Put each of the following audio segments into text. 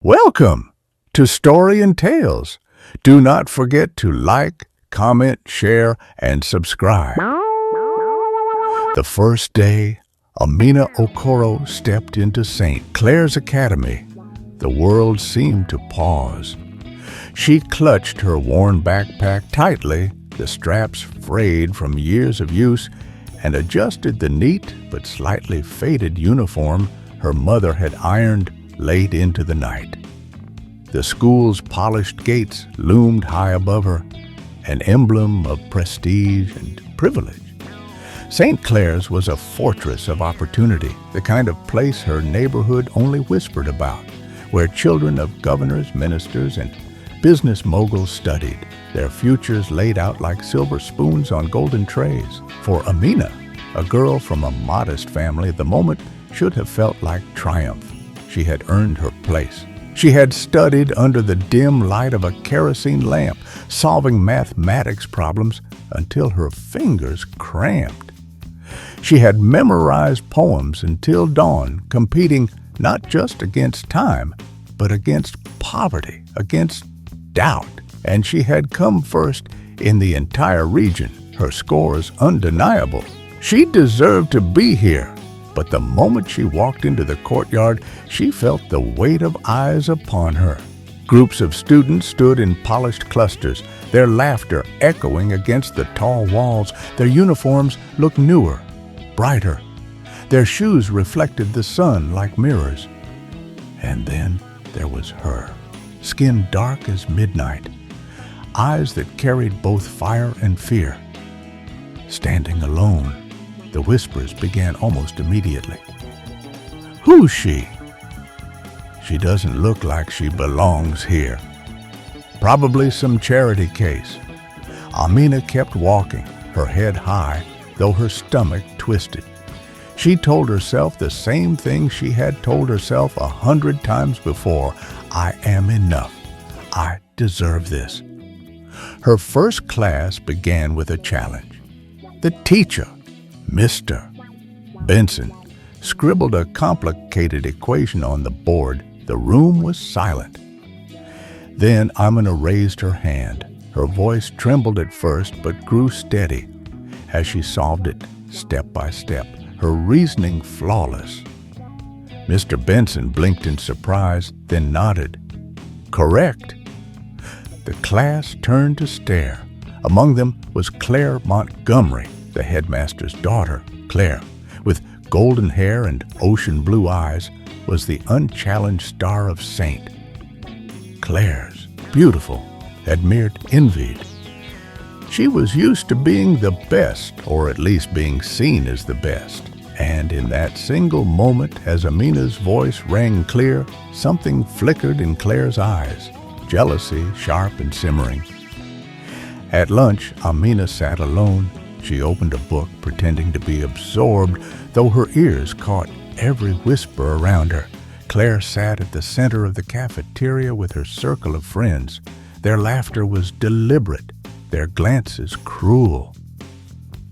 Welcome to Story and Tales. Do not forget to like, comment, share, and subscribe. The first day, Amina Okoro stepped into St. Clair's Academy. The world seemed to pause. She clutched her worn backpack tightly, the straps frayed from years of use, and adjusted the neat but slightly faded uniform her mother had ironed late into the night. The school's polished gates loomed high above her, an emblem of prestige and privilege. St. Clair's was a fortress of opportunity, the kind of place her neighborhood only whispered about, where children of governors, ministers, and business moguls studied, their futures laid out like silver spoons on golden trays. For Amina, a girl from a modest family, the moment should have felt like triumph. She had earned her place. She had studied under the dim light of a kerosene lamp, solving mathematics problems until her fingers cramped. She had memorized poems until dawn, competing not just against time, but against poverty, against doubt. And she had come first in the entire region, her scores undeniable. She deserved to be here. But the moment she walked into the courtyard, she felt the weight of eyes upon her. Groups of students stood in polished clusters, their laughter echoing against the tall walls. Their uniforms looked newer, brighter. Their shoes reflected the sun like mirrors. And then there was her, skin dark as midnight, eyes that carried both fire and fear. Standing alone, the whispers began almost immediately. Who's she? She doesn't look like she belongs here. Probably some charity case. Amina kept walking, her head high, though her stomach twisted. She told herself the same thing she had told herself 100 times before. I am enough. I deserve this. Her first class began with a challenge. The teacher, Mr. Benson, scribbled a complicated equation on the board. The room was silent. Then Amina raised her hand. Her voice trembled at first, but grew steady as she solved it step by step, her reasoning flawless. Mr. Benson blinked in surprise, then nodded. Correct. The class turned to stare. Among them was Claire Montgomery, the headmaster's daughter. Claire, with golden hair and ocean blue eyes, was the unchallenged star of Saint. Claire's beautiful, admired, envied. She was used to being the best, or at least being seen as the best. And in that single moment, as Amina's voice rang clear, something flickered in Claire's eyes, jealousy sharp and simmering. At lunch, Amina sat alone. She opened a book, pretending to be absorbed, though her ears caught every whisper around her. Claire sat at the center of the cafeteria with her circle of friends. Their laughter was deliberate, their glances cruel.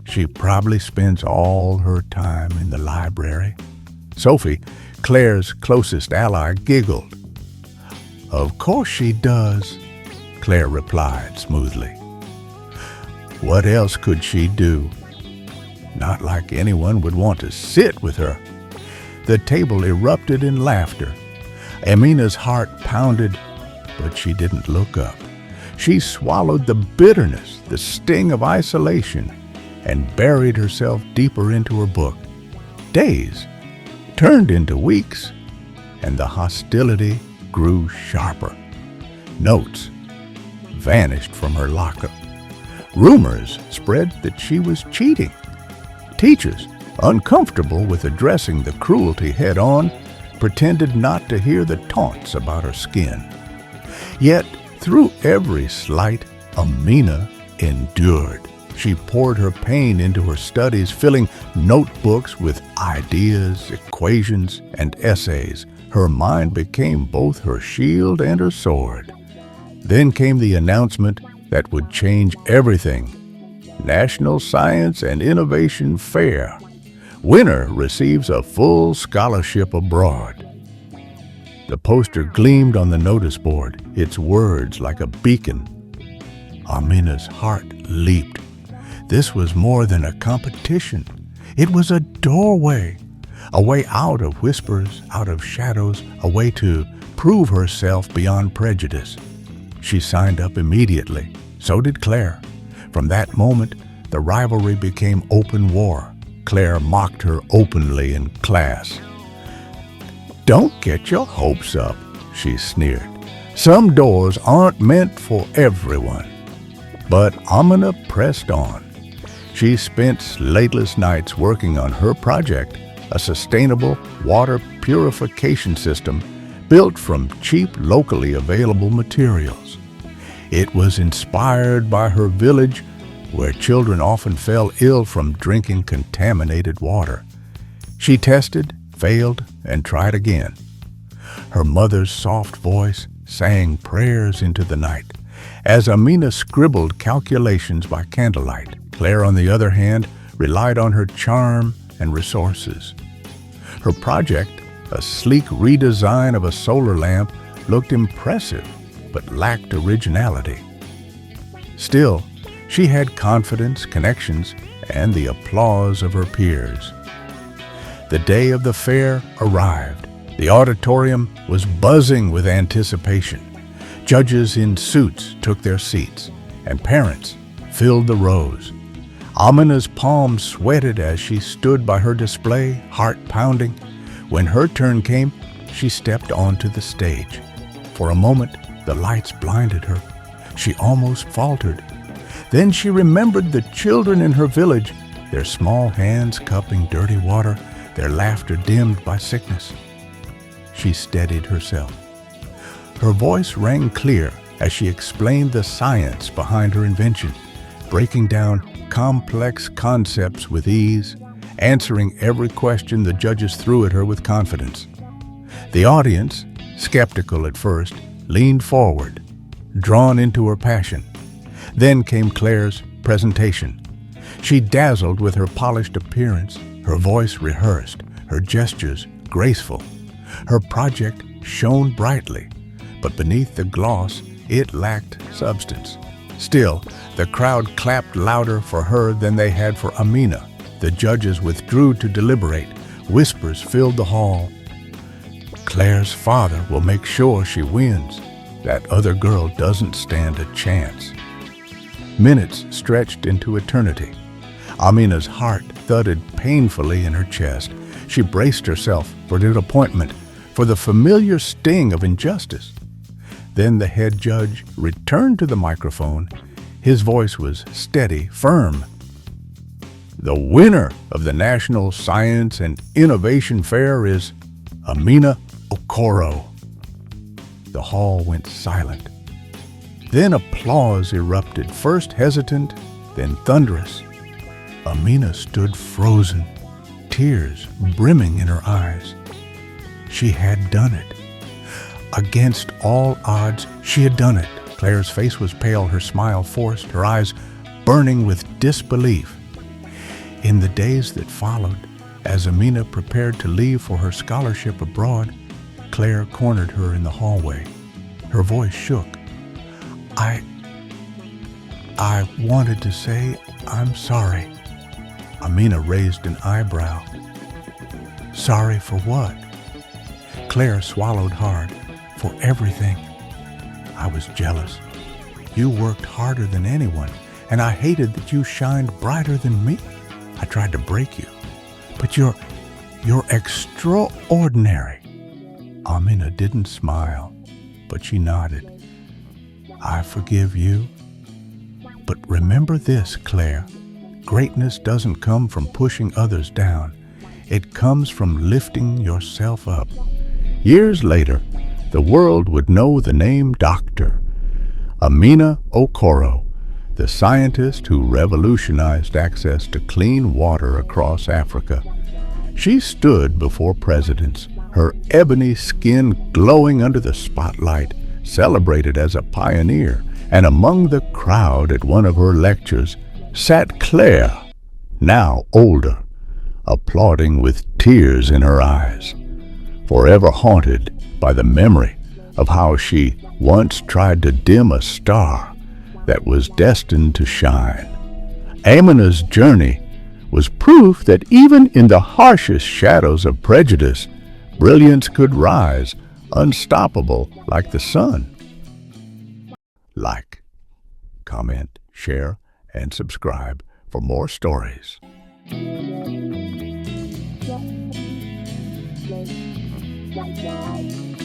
She probably spends all her time in the library. Sophie, Claire's closest ally, giggled. Of course she does, Claire replied smoothly. What else could she do? Not like anyone would want to sit with her. The table erupted in laughter. Amina's heart pounded, but she didn't look up. She swallowed the bitterness, the sting of isolation, and buried herself deeper into her book. Days turned into weeks, and the hostility grew sharper. Notes vanished from her locker. Rumors spread that she was cheating. Teachers, uncomfortable with addressing the cruelty head-on, pretended not to hear the taunts about her skin. Yet, through every slight, Amina endured. She poured her pain into her studies, filling notebooks with ideas, equations, and essays. Her mind became both her shield and her sword. Then came the announcement that would change everything. National Science and Innovation Fair. Winner receives a full scholarship abroad. The poster gleamed on the notice board, its words like a beacon. Amina's heart leaped. This was more than a competition. It was a doorway, a way out of whispers, out of shadows, a way to prove herself beyond prejudice. She signed up immediately. So did Claire. From that moment, the rivalry became open war. Claire mocked her openly in class. "Don't get your hopes up," she sneered. "Some doors aren't meant for everyone." But Amina pressed on. She spent sleepless nights working on her project, a sustainable water purification system built from cheap, locally available materials. It was inspired by her village, where children often fell ill from drinking contaminated water. She tested, failed, and tried again. Her mother's soft voice sang prayers into the night. As Amina scribbled calculations by candlelight, Claire, on the other hand, relied on her charm and resources. Her project, a sleek redesign of a solar lamp, looked impressive but lacked originality. Still, she had confidence, connections, and the applause of her peers. The day of the fair arrived. The auditorium was buzzing with anticipation. Judges in suits took their seats, and parents filled the rows. Amina's palms sweated as she stood by her display, heart pounding. When her turn came, she stepped onto the stage. For a moment, the lights blinded her. She almost faltered. Then she remembered the children in her village, their small hands cupping dirty water, their laughter dimmed by sickness. She steadied herself. Her voice rang clear as she explained the science behind her invention, breaking down complex concepts with ease, answering every question the judges threw at her with confidence. The audience, skeptical at first, leaned forward, drawn into her passion. Then came Claire's presentation. She dazzled with her polished appearance, her voice rehearsed, her gestures graceful. Her project shone brightly, but beneath the gloss, it lacked substance. Still, the crowd clapped louder for her than they had for Amina. The judges withdrew to deliberate. Whispers filled the hall. "Claire's father will make sure she wins. That other girl doesn't stand a chance." Minutes stretched into eternity. Amina's heart thudded painfully in her chest. She braced herself for disappointment, for the familiar sting of injustice. Then the head judge returned to the microphone. His voice was steady, firm. "The winner of the National Science and Innovation Fair is Amina Okoro." The hall went silent. Then applause erupted, first hesitant, then thunderous. Amina stood frozen, tears brimming in her eyes. She had done it. Against all odds, she had done it. Claire's face was pale, her smile forced, her eyes burning with disbelief. In the days that followed, as Amina prepared to leave for her scholarship abroad, Claire cornered her in the hallway. Her voice shook. I wanted to say I'm sorry." Amina raised an eyebrow. "Sorry for what?" Claire swallowed hard. "For everything. I was jealous. You worked harder than anyone, and I hated that you shined brighter than me. I tried to break you. But you're extraordinary." Amina didn't smile, but she nodded. "I forgive you. But remember this, Claire. Greatness doesn't come from pushing others down. It comes from lifting yourself up." Years later, the world would know the name Dr. Amina Okoro, the scientist who revolutionized access to clean water across Africa. She stood before presidents, her ebony skin glowing under the spotlight, celebrated as a pioneer, and among the crowd at one of her lectures sat Claire, now older, applauding with tears in her eyes. forever haunted by the memory of how she once tried to dim a star that was destined to shine. Amina's journey was proof that even in the harshest shadows of prejudice, brilliance could rise, unstoppable like the sun. Like, comment, share, and subscribe for more stories. Bye.